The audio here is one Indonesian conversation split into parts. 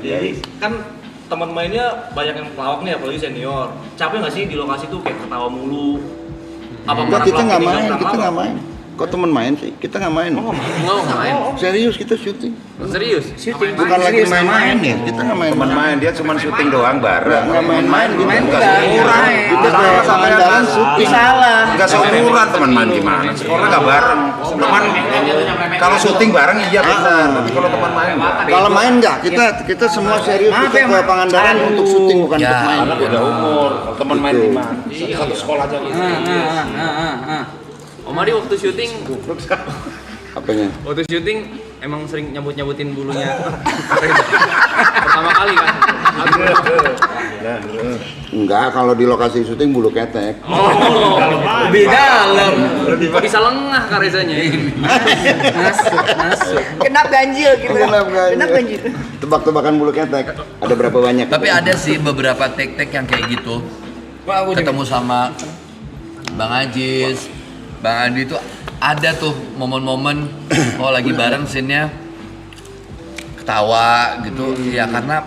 Iya. Kan teman mainnya banyak yang pelawak nih, apalagi senior. Capek nggak sih di lokasi tuh kayak ketawa mulu? Apa Enggak, kita nggak pelatih main, nggak kita pelawak? nggak main. Kok temen main sih? Kita nggak main. Nggak main. Serius kita syuting. Serius? Bukan lagi main-main ya. Kita nggak main. Teman main, dia cuma syuting doang bareng. Nggak main-main gitu. Enggak Kita seumuran. ke Pangandaran syuting. Enggak seumuran teman main gimana? Sekolah enggak bareng. Teman kalau syuting bareng iya benar. Tapi kalau teman main enggak. Kalau main nggak, kita semua serius kita ke Pangandaran untuk syuting bukan untuk main. Karena beda umur. Kalau teman main gimana? Satu sekolah aja gitu. Om Adi waktu syuting, Apanya? waktu syuting emang sering nyabut-nyabutin bulunya. Pertama kali kan. Enggak, kalau di lokasi syuting bulu ketek. Oh, lebih dalam. Kok bisa lengah karesanya? Masuk. Genap ganjil gitu. Genap ganjil. Genap ganjil. Tebak-tebakan bulu ketek. Ada berapa banyak? Tapi ada sih beberapa take-take yang kayak gitu. Ketemu sama Bang Ajis, Bang Andi tuh ada tuh momen-momen lagi bareng scene-nya ketawa gitu. Ya karena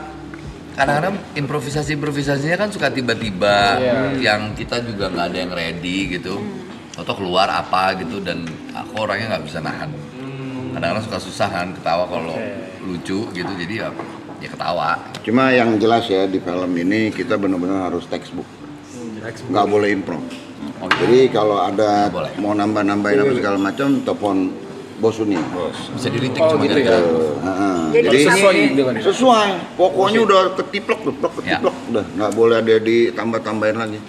kadang-kadang improvisasinya kan suka tiba-tiba yang kita juga nggak ada yang ready gitu. Atau keluar apa gitu dan aku orangnya nggak bisa nahan. Kadang-kadang suka susah kan ketawa kalau lucu gitu, jadi ya ketawa. Cuma yang jelas ya di film ini kita benar-benar harus textbook. Nggak boleh improv. Jadi kalau ada mau nambah-nambahin apa segala macam, telepon bos Uni. Bisa diritik cuma gitu ya. Jadi sesuai. Pokoknya udah ketiplok, udah nggak boleh ada ditambah-tambahin lagi.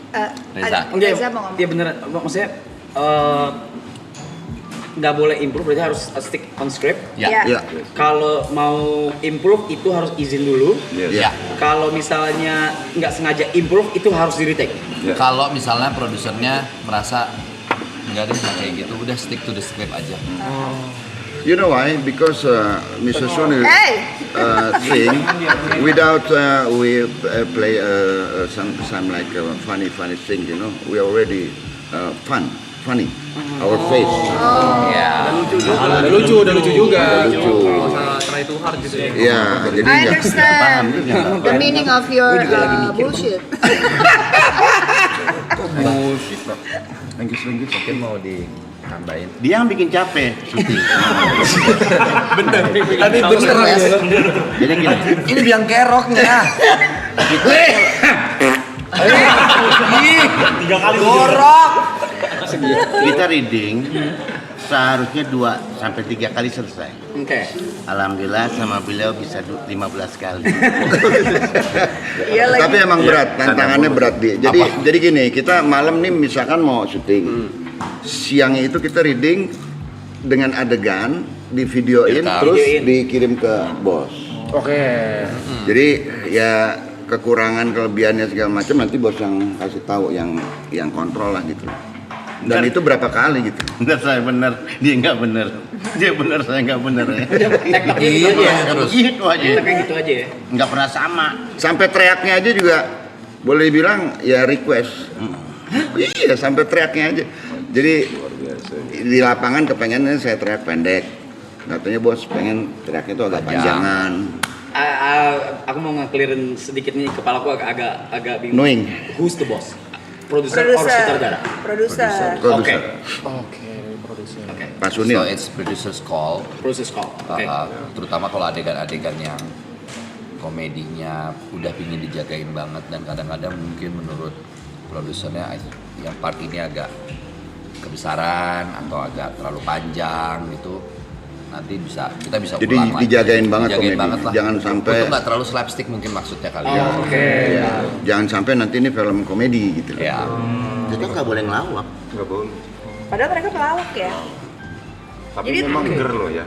Reza mau ngomong. Iya bener, maksudnya nggak boleh improve, berarti harus stick on script. Ya. Ya. Kalau mau improve itu harus izin dulu. Ya. Kalau misalnya nggak sengaja improve itu harus di retake. Kalau misalnya produsernya merasa enggak deh nggak kayak gitu, udah stick to the script aja. You know why? Because Mr. Sony thing without we play some like funny thing, you know, we already funny our face. Ya. Udah lucu juga. Lucu. Try to hard gitu ya. Iya, jadi I nggak understand the meaning of your bullshit. Lanjut mungkin mau ditambahin. Dia yang bikin capek syuting. Tapi bener ya. Jadi gini, Ini biang keroknya. kita reading seharusnya 2 sampai 3 kali selesai. Oke. Alhamdulillah sama beliau bisa 15 kali. Iya lagi. Tapi emang berat, tantangannya berat dia. Jadi gini, kita malam nih misalkan mau syuting. Siangnya itu kita reading dengan adegan, di videoin terus dikirim ke bos. Oke. Jadi ya kekurangan kelebihannya segala macam nanti bos yang kasih tahu yang kontrol lah gitu. Dan itu berapa kali gitu. Bener saya bener, dia nggak bener. Dia bener, saya nggak bener ya. Tekniknya gitu aja ya. Begitu aja. Tekniknya gitu aja ya. Nggak pernah sama. Sampai teriaknya aja juga boleh bilang ya request. Iya, sampai teriaknya aja. Jadi di lapangan kepengennya saya teriak pendek. Katanya bos pengen teriaknya itu agak panjangan. Aku mau nge-clearin sedikit nih, kepalaku agak bingung. Knowing. Who's the boss? Produser or sutradara? Produser. Oke. Pak So Sunil. it's producer's call. Proses call. Oke. Terutama kalau adegan-adegan yang komedinya udah pingin dijagain banget dan kadang-kadang mungkin menurut produsernya yang part ini agak kebesaran atau agak terlalu panjang gitu, nanti kita bisa Jadi ulang lagi. dijagain banget komedi. lah. Jangan sampai- itu nggak terlalu slapstick mungkin maksudnya kali ya. Oke. Ya, jangan sampai nanti ini film komedi gitu. Ya. Kita nggak boleh ngelawak. Enggak boleh. Padahal mereka pelawak ya. Tapi Jadi- memang ger loh ya.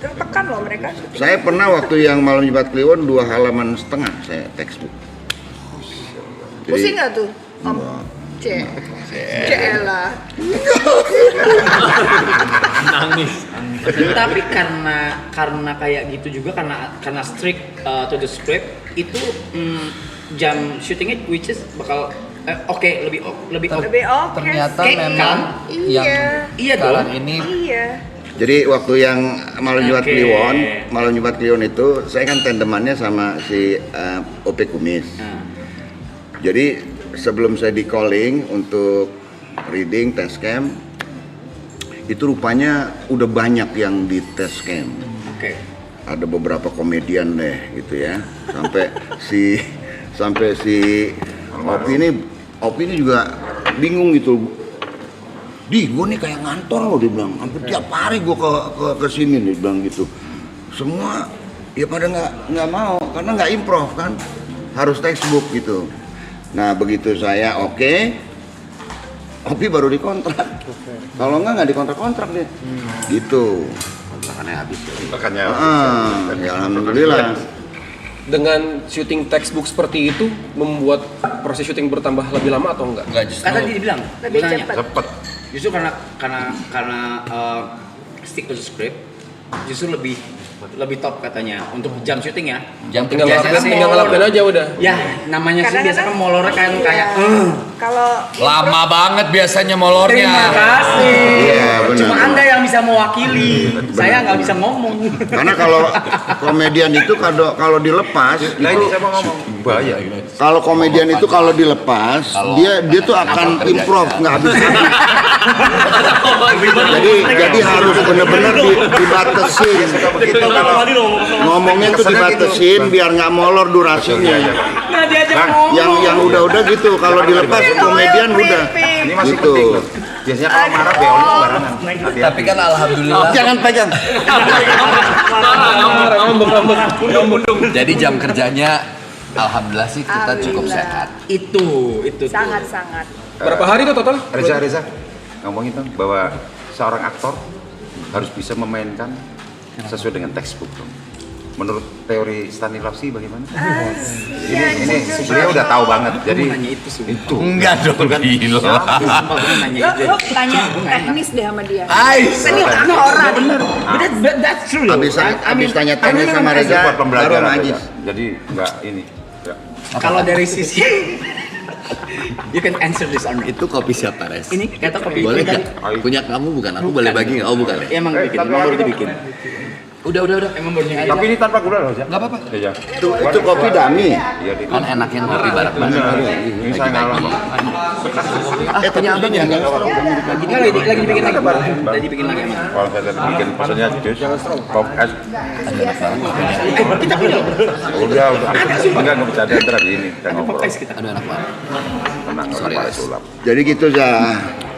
Tertekan loh mereka. Saya pernah waktu yang Malam Jumat Kliwon 2,5 halaman saya textbook. Pusing nggak tuh? Om? Cela. Nangis. Tapi karena kayak gitu juga karena strict to the script itu jam syutingnya which is bakal lebih oke. Lebih oke. Ternyata Kayak memang kan? yang Iya. Iya sekarang dong. ini Iya. Jadi waktu yang Malam Jumat Oke. Kliwon itu saya kan tandemannya sama si OP Kumis. Jadi sebelum saya di calling untuk reading test camp, itu rupanya udah banyak yang di test camp. Oke. Ada beberapa komedian deh gitu ya. Sampai si Opi ini juga bingung gitu. Gue nih kayak ngantor loh, dia bilang. Hampir tiap hari gue ke sini, dia bilang gitu. Semua ya pada nggak mau karena nggak improv kan, harus textbook gitu. Nah begitu saya oke, Opi baru dikontrak. Kalau nggak dikontrak dia. Gitu. Kontrakannya habis. Makanya Ya alhamdulillah. Dengan syuting textbook seperti itu membuat proses syuting bertambah lebih lama atau enggak? Enggak, justru Kan tadi dibilang Lebih gua nanya. cepat. cepet. Justru karena stick to the script justru lebih top katanya untuk jam syuting ya. jam Tinggal kerja ngelakuin, tinggal ngelakuin aja udah. Ya namanya sih Kadang-kadang biasa kan molor kan iya. kayak Kalau lama banget biasanya terima molornya. kasih. Iya, benar. Cuma Anda yang bisa mewakili. Saya nggak bisa ngomong. Karena kalau komedian itu kalau dilepas Nah itu ini saya mau ngomong bahaya ini. kalau komedian itu kalau dilepas Kalau dia tuh akan kerjanya. improv nggak habis. Jadi harus benar-benar dibatasin. Ngomongnya tuh dibatasin biar nggak molor durasinya. Nah diajak Bang, ngomong. Yang udah gitu kalau dilepas komedian udah Ini masih gitu. penting loh. Biasanya kalau marah beolnya sembarangan. Hati-hati. Tapi kan alhamdulillah. Jangan pegang. Jadi jam kerjanya alhamdulillah sih kita cukup Alhamdulillah. sehat. Itu. sangat-sangat. Berapa hari tuh total? Reza ngomongin dong bahwa seorang aktor harus bisa memainkan sesuai dengan textbook dong. Menurut teori Stanislavski bagaimana? Ini beliau udah tahu banget. Jadi Nanya itu sih. itu Enggak dong, gila. Sumpah gue nanya itu. Lo tanya teknis deh sama dia. Ais. Kan ini orang. But that's true loh. Habis tanya tanya sama itu Reza buat baru pembelajaran najis. aja. Jadi enggak ini. Enggak. Kalau dari sisi you can answer this on it. Itu kopi siapa, Res? Ini kata kopi. Boleh Tadi. nggak? Punya kamu bukan aku, boleh bagi nggak? Oh bukan ya? Emang bikin, emang baru dibikin. Udah. Emang baru dibikin. Tapi ini tanpa gula loh, Jack. Nggak apa-apa. Iya. Itu kopi dami. Iya di Kan enaknya ngopi bareng-bareng. Ini saya ngalah kok. Punya abang ya. Ini lagi dibikin lagi. Lagi dibikin lagi emang. Kalau saya tadi bikin pesannya jus, pop es. Kita punya loh. Udah. Enggak bercanda ntar lagi ini. Kita ngobrol. Podcast kita. Aduh enak banget. Tenang, Sorry, Pak Res. Sulap. Jadi gitu Za.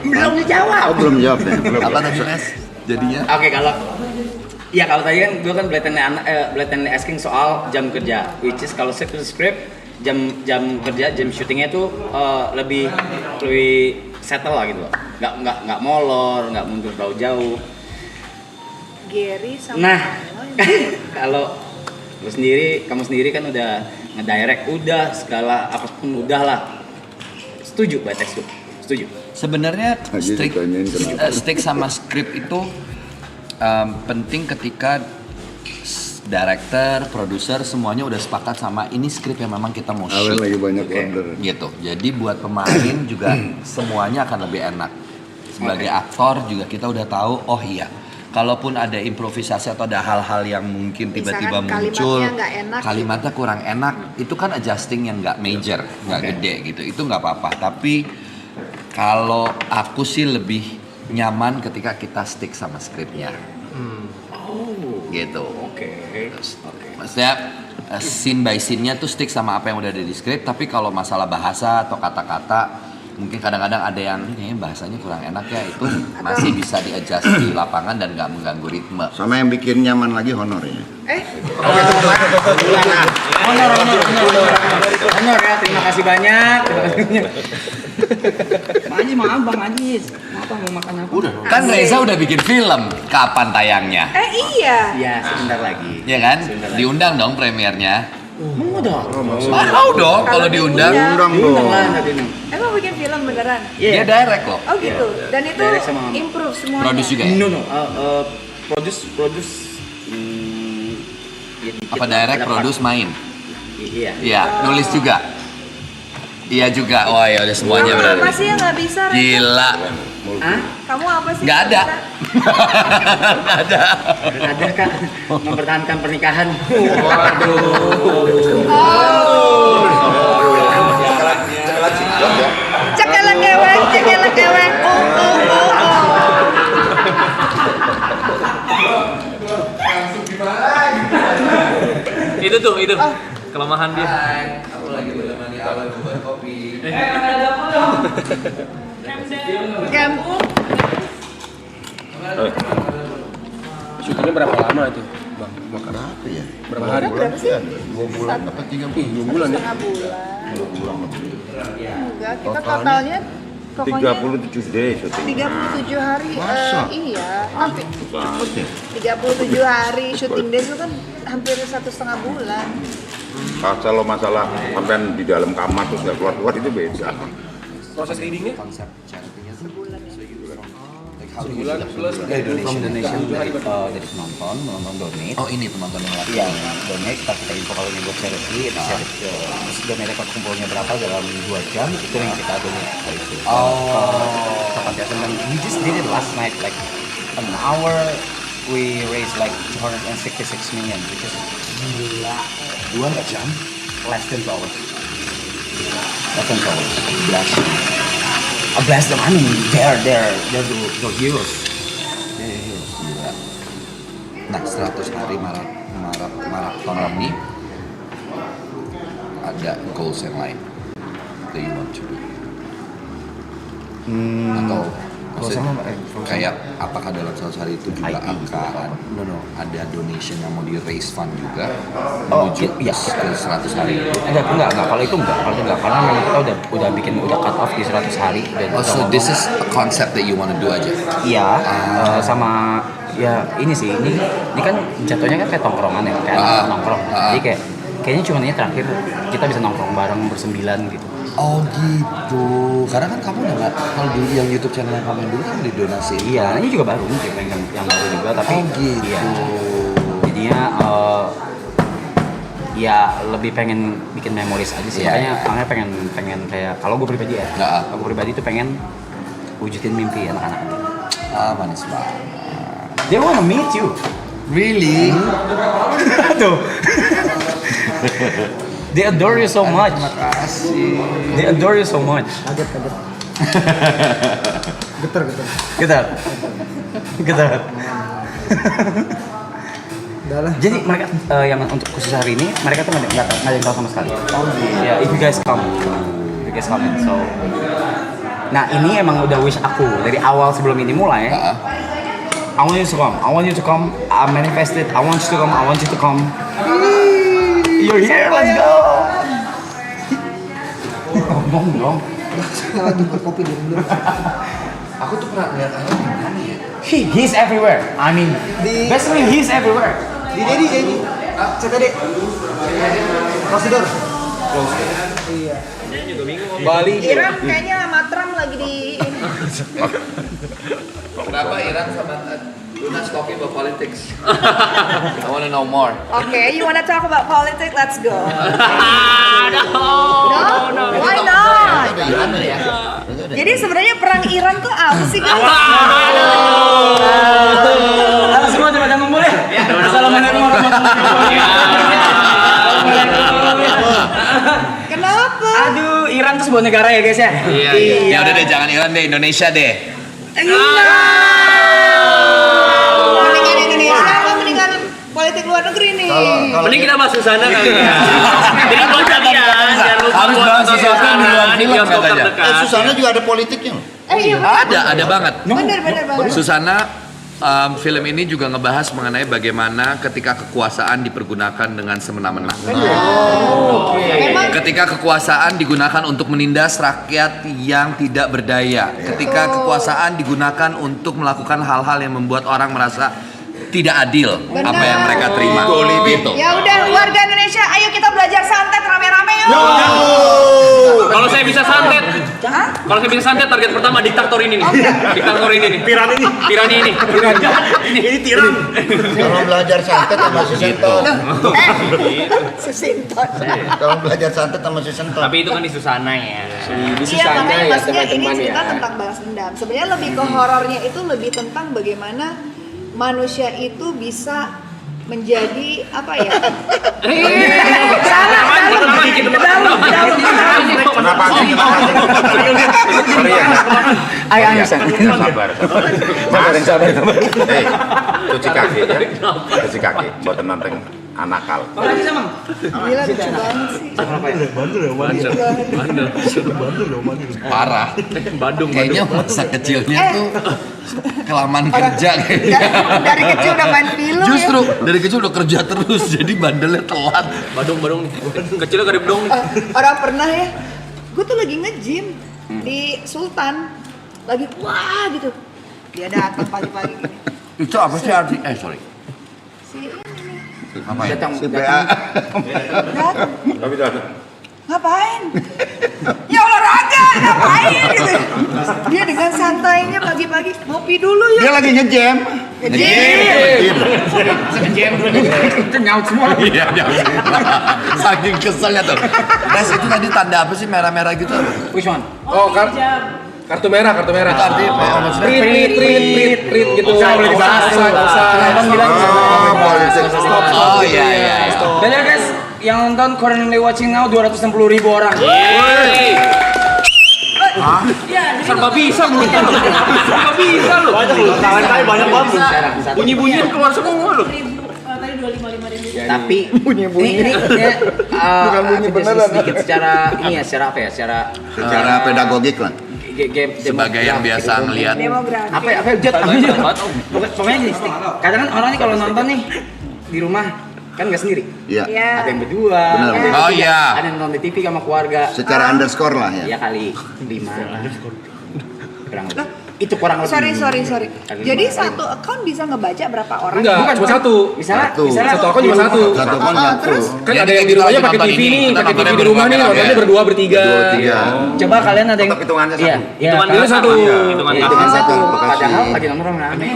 Belum dijawab. Oh belum jawab ya. Apa tadi, Res? Jadinya? Oke, kalau tadi kan gue kan blatantly asking soal jam kerja, which is kalau set to the script jam kerja, jam syutingnya itu lebih settle lah gitu loh. Nggak molor, nggak mundur terlalu jauh. Gary sama Nah, kalau kamu sendiri kan udah ngedirect, udah segala apapun udah lah. Setuju Mbak Tex tuh? Setuju. Sebenarnya Lagi ditanyain kenapa. stick sama skrip itu penting ketika director, produser semuanya udah sepakat sama ini skrip yang memang kita mau Awen shoot lagi banyak order. gitu. Jadi buat pemain juga semuanya akan lebih enak. Sebagai aktor juga kita udah tahu, oh iya, kalaupun ada improvisasi atau ada hal-hal yang mungkin tiba-tiba Misalkan muncul, kalimatnya nggak enak. kalimatnya kurang enak, itu kan adjusting yang nggak major, nggak gede gitu. Itu nggak apa-apa. Tapi kalau aku sih lebih nyaman ketika kita stick sama skripnya. Gitu. Maksudnya scene by scene-nya tuh stick sama apa yang udah ada di skrip, tapi kalau masalah bahasa atau kata-kata mungkin kadang-kadang ada yang ini bahasanya kurang enak ya, itu masih bisa di-adjust di lapangan dan nggak mengganggu ritme. Sama yang bikin nyaman lagi honornya. Honor ya, terima kasih banyak. Makanya maaf Bang Ajis, apa mau makan apa? Udah. Kan Reza udah bikin film, kapan tayangnya? Iya. Ya sebentar lagi. Ya kan? Diundang dong premiernya. Mau dong. Mau dong kalau diundang. Undang Undang lah dong. nanti nih. Emang bikin film beneran? Dia direct loh. Oh gitu. Dan itu Direct sama mama. improve semuanya. Produce juga ya? No. Produce. Ya dikit Apa lah, direct, ada produce, part. main? Iya. Iya, nulis juga. Iya juga. Wah ya udah semuanya berarti. Masih yang nggak bisa. Reza? Gila. Kamu apa sih? Nggak ada. Nggak ada. Ada Kak, mempertahankan pernikahan. Cekelek kewek, cekelek kewek. Itu kelemahan dia. Aku lagi menemani Alan buat kopi. Kamu Syutingnya berapa lama itu, Bang? Makan Apa ya? berapa hari? berapa sih? 2 bulan apa 3 bulan? 2 bulan ya? Setengah bulan. 2 bulan lebih. Enggak, kita Totalnya totalnya pokoknya 37 day syuting. 37 hari. Masa? Iya, hampir Cepet ya? 37 hari syuting days itu kan hampir 1,5 bulan. Kalau masalah sampean di dalam kamar terus nggak keluar itu beda. Proses readingnya? Sebulan plus Dari Indonesia dari penonton donate. Oh ini penonton yang laki. Iya, donate kita info kalau ini buat charity, itu charity. Terus donate rekor kumpulnya berapa dalam 2 jam itu yang kita donate ke itu. Ke panti asuhan. Dan we just did it last night like an hour we raised like 266 million, which is gila. 2 jam, less than 2 hours. Less than 2 hours. Bless them. I mean, they're the heroes. They're heroes. Gila. Nah 100 hari maraton ini ada goals yang lain that you want to do. Atau maksudnya kayak apakah dalam 100 hari itu juga akan ada donation yang mau di raise fund juga menuju iya. ke 100 hari. Enggak, kalau itu enggak, karena memang kita udah cut off di 100 hari dan So this is a concept that you want to do aja. iya, sama ya ini kan jatuhnya kan kayak tongkrongan ya, kayak nongkrong. Jadi kayaknya cuma ini terakhir kita bisa nongkrong bareng bersembilan gitu. Oh gitu, karena kan kamu udah nggak, kalau dulu yang YouTube channel yang kamu dulu kan didonasi. Iya, ini juga baru, yang baru juga, tapi gitu. iya. Jadinya ya lebih pengen bikin memories aja sih, Iya, makanya pengen kayak kalau gue pribadi ya, kalau gue pribadi tuh pengen wujudin mimpi anak-anak. Manis banget. They wanna meet you. Really? Tuh. They adore you so much. Terima kasih. They adore you so much. Getar. Jadi mereka yang untuk khusus hari ini mereka tuh nggak ada yang tahu sama sekali. Ya, if you guys come in. So, nah ini emang udah wish aku dari awal sebelum ini mulai. I want you to come. I manifested. I want you to come. You're here. Let's go. Ngomong dong. Lagi berkopi dulu. Aku tuh pernah lihat Alan di mana ya? He's everywhere. I mean, basically he's everywhere. Di Dedi. Cek Dedi. Prosedur. Iya. Bali. Iram kayaknya sama Trump lagi di ini. Kenapa Iran sama Lunas talking about politics? I want to know more. Okay, you wanna talk about politics? Let's go. No, why not? Jadi sebenarnya perang Iran tuh apa sih guys? Halo semua, teman-teman ngumpul ya. Assalamualaikum warahmatullahi wabarakatuh. Kenapa? Aduh, Iran tuh sebuah negara ya guys ya. Iya. Ya udah deh, jangan Iran deh, Indonesia deh. Mendingan Indonesia apa mendingan politik luar negeri nih? Mending kita bahas Susana kali ya. Jadi buat kalian jangan lupa Harus buat bahas nonton Susana di luar di film bioskop katanya. terdekat. Susana juga ada politiknya loh. Iya, Ada banget. bener banget. Susana, film ini juga ngebahas mengenai bagaimana ketika kekuasaan dipergunakan dengan semena-mena. Memang Ketika kekuasaan digunakan untuk menindas rakyat yang tidak berdaya. Ketika kekuasaan digunakan untuk melakukan hal-hal yang membuat orang merasa tidak adil apa yang mereka terima. Gitu. ya udah warga Indonesia, ayo kita belajar santet rame-rame yuk. Kalau saya bisa santet. Hah? Kalau saya bisa santet target pertama diktator ini nih. Diktator ini nih. Pirani ini. Ini tiram. Tolong belajar santet sama si Senton. Sesinton. Tolong belajar santet sama si Senton. Tapi itu kan di Susana ya. Di Iya, sana makanya ya maksudnya ini teman-teman cerita ya. tentang balas dendam. Sebenarnya lebih ke horornya itu lebih tentang bagaimana manusia itu bisa menjadi apa ya? Kenapa sih? Sorry ya. Ayo understand. Sabar. Hei, cuci kaki ya. Cuci kaki buat nanteng anakal. Gila lucu banget sih. Parah. Bandung. Kayaknya masa kecilnya tuh kelamaan kerja kayaknya. Dari kecil udah main film Justru ya. dari kecil udah kerja terus, jadi bandelnya telat. Badung nih. Kecilnya gak ada bedong nih. Orang pernah ya, gue tuh lagi nge-gym di Sultan, lagi wah gitu. Dia datang pagi-pagi gini. Itu apa sih arti? Sorry. Si ini Apa ya? Si BA. datang. Tapi dah. Ngapain? Ya olahraga, ngapain gitu. Dia dengan santainya pagi-pagi, ngopi dulu yuk. Dia lagi nge-jam. Itu nyaut semua. Iya, saking keselnya tuh. Guys, itu tadi tanda apa sih merah-merah gitu? Which one? Oh, kartu merah. Itu artinya Prit gitu. Usah, boleh dibahas. Abang bilang. Politik. Oh iya. Bener guys, yang nonton currently watching now 260.000 orang. Serba bisa lu. Serba bisa lu. Kawan saya banyak banget. Bunyi-bunyian keluar semua lu. Tadi 255.000. Tapi ini bukan bunyi beneran. Sedikit secara ini ya, secara apa ya? Secara pedagogik lah. Sebagai yang biasa ngelihat. Demografi. apa Jod, pokoknya gini, kadang kan orang nih kalau nonton nih di rumah kan nggak sendiri, Iya. Ya. ada yang berdua, Benar. ada yang Oh, bertiga, iya. ada yang nonton di TV sama keluarga, Secara underscore lah ya. ya kali 5 kurang lebih. Itu kurang lebih. Sorry. Jadi satu account bisa ngebaca berapa orang? Enggak, Bukan, cuma bukan. satu. Misalnya Satu. Satu akun cuma satu. Satu kan satu. terus? Kan Jadi ada yang di kita rumahnya lagi pakai nonton TV ini, nih, kita pakai nontonnya TV di rumah nih, berdua, nontonnya ya. berdua bertiga. Tiga. Coba kalian ada yang Tetap hitungannya satu. Iya. Hitungan Itu satu. Hitungan Iya, kartu. dengan satu. Bekasi. Padahal lagi nongkrong rame.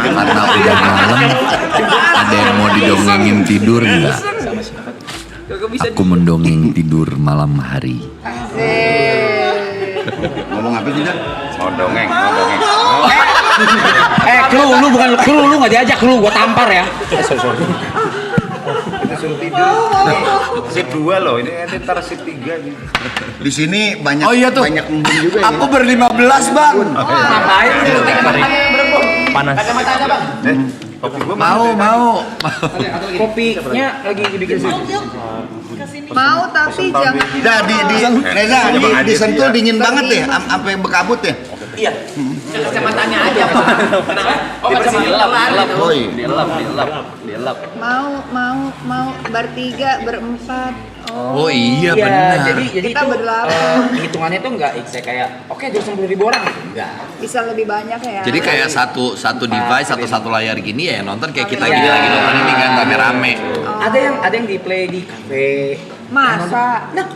Karena udah malam, ada yang mau didongengin tidur enggak? Aku mendongeng tidur malam hari. Ngomong apa sih, Dak? Mau dongeng. Lu bukan lu nggak diajak lu, gua tampar ya. Sip 2 loh, ini ntar sip 3 nih. Di sini banyak Oh iya tuh. banyak embun juga ya. Aku ber-15 bang. Ngapain lu? Panas. Kopi gua Mau. Kopinya lagi dibikin sih. Mau tapi jangan. Dah di Reza di Sentul dingin banget deh, sampai bekabut ya. Iya. Kacamatanya aja, Pak. Oh, kacamata. Woi. Dielap. Mau bertiga, berempat. Oh iya Iya, benar. jadi Kita itu berdelapan. hitungannya tuh enggak saya kayak oke 260.000 orang. Enggak. Bisa lebih banyak ya. Jadi kayak satu device atau satu layar gini ya nonton kayak kita Iya. gini lagi nonton ini kan rame-rame. Ada yang di play di kafe. Masa? Nah,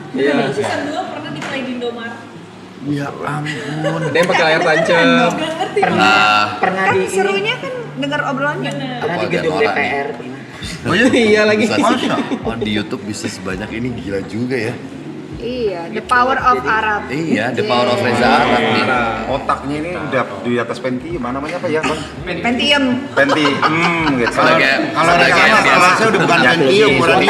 Season 2 pernah di play di Indomaret. Ya ampun. Ada yang pakai layar tancap. pernah Kan di ini, serunya kan dengar obrolannya. pernah di Apa, gedung lihat orang DPR. Oh iya, Iya lagi. Masa? Oh di YouTube bisa sebanyak ini gila juga ya. Iya, the power of Arab. Iya, the power of Reza Arab nih. Otaknya ini udah di atas Pentium, mana namanya apa ya, Bang? Pentium. Pentium gitu. Kalau sebagai Reza yang mah biasa. kelasnya udah bukan Pentium, udah di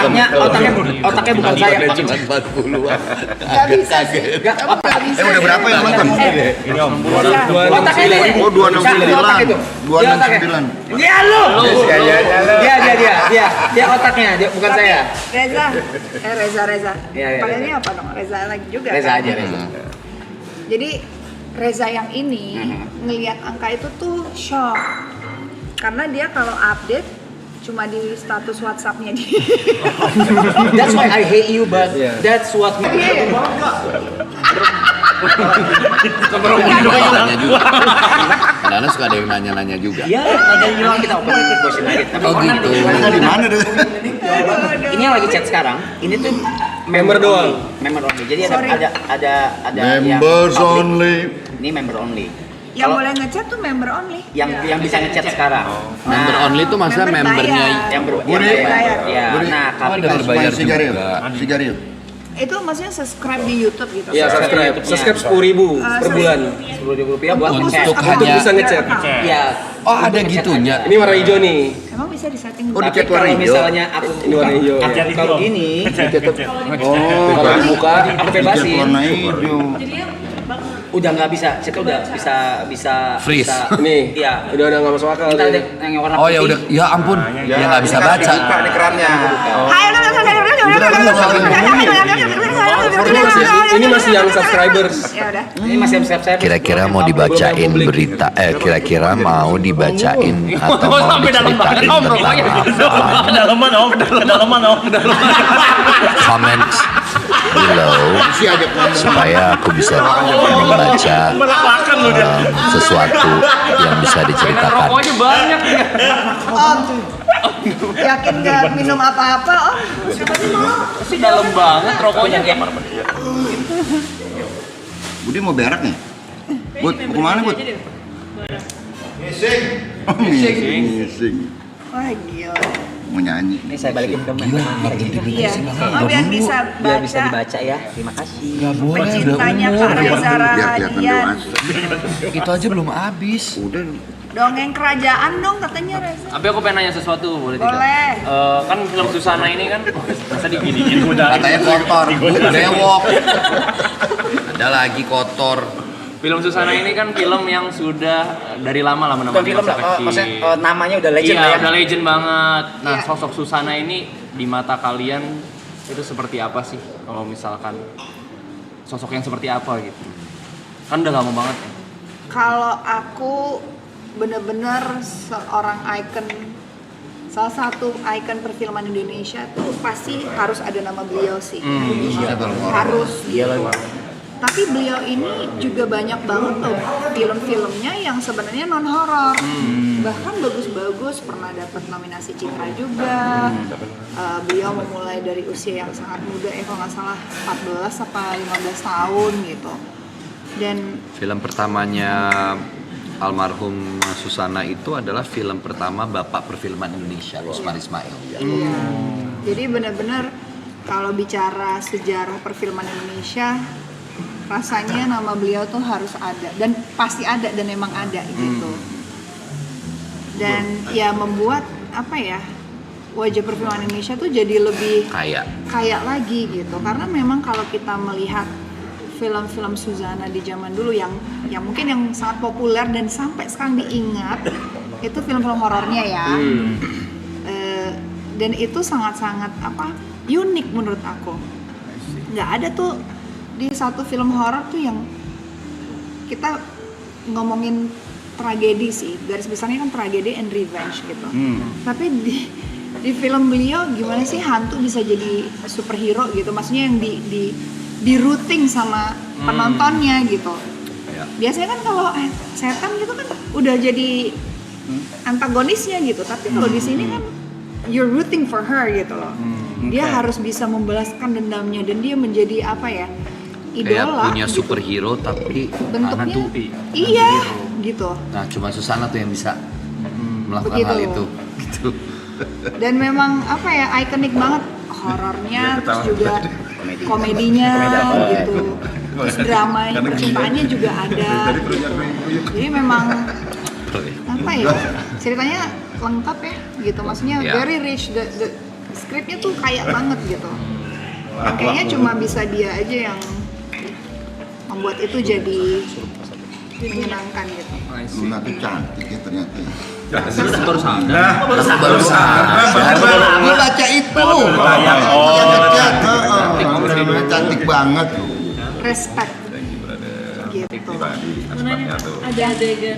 Otaknya bukan saya. Cuma 40-an. Gak bisa sih. Enggak, Gak bisa. udah berapa yang nonton? Ini Om. otaknya ini. Oh 269. 269. Dia lu. Dia otaknya, dia bukan saya. Reza. Iya, iya, Panggilnya iya. apa dong? Reza lagi juga. Reza kan? aja, Reza. Jadi Reza yang ini ngelihat angka itu tuh shock. Karena dia kalau update cuma di status WhatsApp-nya dia. That's why I hate you, but that's what Nanya juga. Kadang-kadang suka ada yang nanya-nanya juga. Iya, nanti bilang kita open question aja. Tapi Oh gitu. Reza di mana tuh? Ini yang lagi chat sekarang, ini tuh Member doang. Member only. Jadi Sorry. ada Members yang public. only. Ini member only. Yang Kalau boleh ngechat tuh member only. yang bisa ngechat sekarang. Member only itu maksudnya Member membernya bayar. yang Budi. berbayar. Ya, Budi. nah Oh, tapi ada berbayar Sigaret. juga. Sigaret. Itu maksudnya subscribe di YouTube gitu. Iya, subscribe. Subscribe 10.000 per bulan. Rp10.000 buat Untuk ngechat. Untuk hanya bisa ngechat. Iya. oh ada gitunya. Ini warna hijau nih. Emang bisa disetting Oh, Tapi dicat warna kalau hijau. misalnya aku Ini warna hijau. kalau gini, Oh, Kalau buka, aku dicat bebasin. warna hijau. Jadinya cepet banget. Udah nggak bisa, chat udah bisa Freeze. bisa- nih. Iya. Udah nggak masuk akal. Kita ada nih. yang warna Oh ya putih. udah, ya ampun, ya nggak bisa baca. Buka nih kerannya. Ini masih yang subscribers. Ya udah. Ini masih saya. Kira-kira mau dibacain berita, kira-kira mau dibacain atau mau diceritain tentang apa? Comments below supaya aku bisa membaca sesuatu yang bisa diceritakan. Rokoknya banyak ya. Om, yakin gak minum apa-apa Om? Siapa sih mau? Dalam banget rokoknya. Budi mau berak nih? Bud, mau kemana Bud? Oh, missing. Wah gila. Mau nyanyi. Ini saya balikin ke Iya. Oh biar bisa biar bisa baca dibaca ya. Terima kasih. Gak boleh, udah cintanya umur. Kak Reza Biar kelihatan Rahadian. dewasa. Itu aja belum habis. Udah. Dongeng kerajaan dong katanya Reza. Tapi aku pengen nanya sesuatu, boleh tidak? Boleh. Kan film Susana ini kan masa diginiin udah. Katanya kotor, bewok. Ada lagi kotor. Film Susana ini kan film yang sudah dari lama lah Bukan menemani film masa lah, kecil. maksudnya namanya udah legend Iya, lah ya. udah legend banget. Nah, Iya. sosok Susana ini di mata kalian itu seperti apa sih? Kalau misalkan sosok yang seperti apa gitu? Kan udah lama banget ya. Kalau aku bener-bener seorang icon, salah satu icon perfilman Indonesia tuh pasti harus ada nama beliau sih. Harus. Tapi beliau ini juga banyak banget tuh film-filmnya yang sebenarnya non horor, bahkan bagus-bagus, pernah dapat nominasi Citra juga. Beliau memulai dari usia yang sangat muda, kalau nggak salah 14 apa 15 tahun gitu. Dan Film pertamanya almarhum Susana itu adalah film pertama Bapak Perfilman Indonesia, Usmar Ismail. iya, jadi benar-benar kalau bicara sejarah perfilman Indonesia, rasanya nama beliau tuh harus ada dan pasti ada dan emang ada gitu. Dan ya membuat apa ya, wajah perfilman Indonesia tuh jadi lebih kaya lagi gitu. Karena memang kalau kita melihat film-film Susana di zaman dulu yang mungkin yang sangat populer dan sampai sekarang diingat, itu film-film horornya ya. Dan itu sangat-sangat unik menurut aku. Nggak ada tuh di satu film horor tuh yang kita ngomongin tragedi sih, garis besarnya kan tragedi and revenge gitu. Tapi di film beliau gimana sih hantu bisa jadi superhero gitu, maksudnya yang di routing sama penontonnya gitu. Biasanya kan kalau setan gitu kan udah jadi antagonisnya gitu, tapi kalau di sini kan you're rooting for her gitu loh. Dia harus bisa membalaskan dendamnya dan dia menjadi apa ya, Kayak idola punya gitu. superhero tapi Bentuknya hantu. iya gitu. Nah cuma Susana tuh yang bisa melakukan Begitu. hal itu. Gitu. Dan memang apa ya, ikonik banget horornya, terus juga komedinya gitu, terus dramanya, percintaannya juga ada. Jadi memang apa ya, ceritanya lengkap ya gitu, maksudnya Ya. very rich, the scriptnya tuh kaya banget gitu. Dan kayaknya cuma bisa dia aja yang membuat itu jadi menyenangkan gitu. Luna tuh cantik ya ternyata. Baru sadar. Baru sadar. Lu baca itu. Cantik banget. Respect gitu. Ada adegan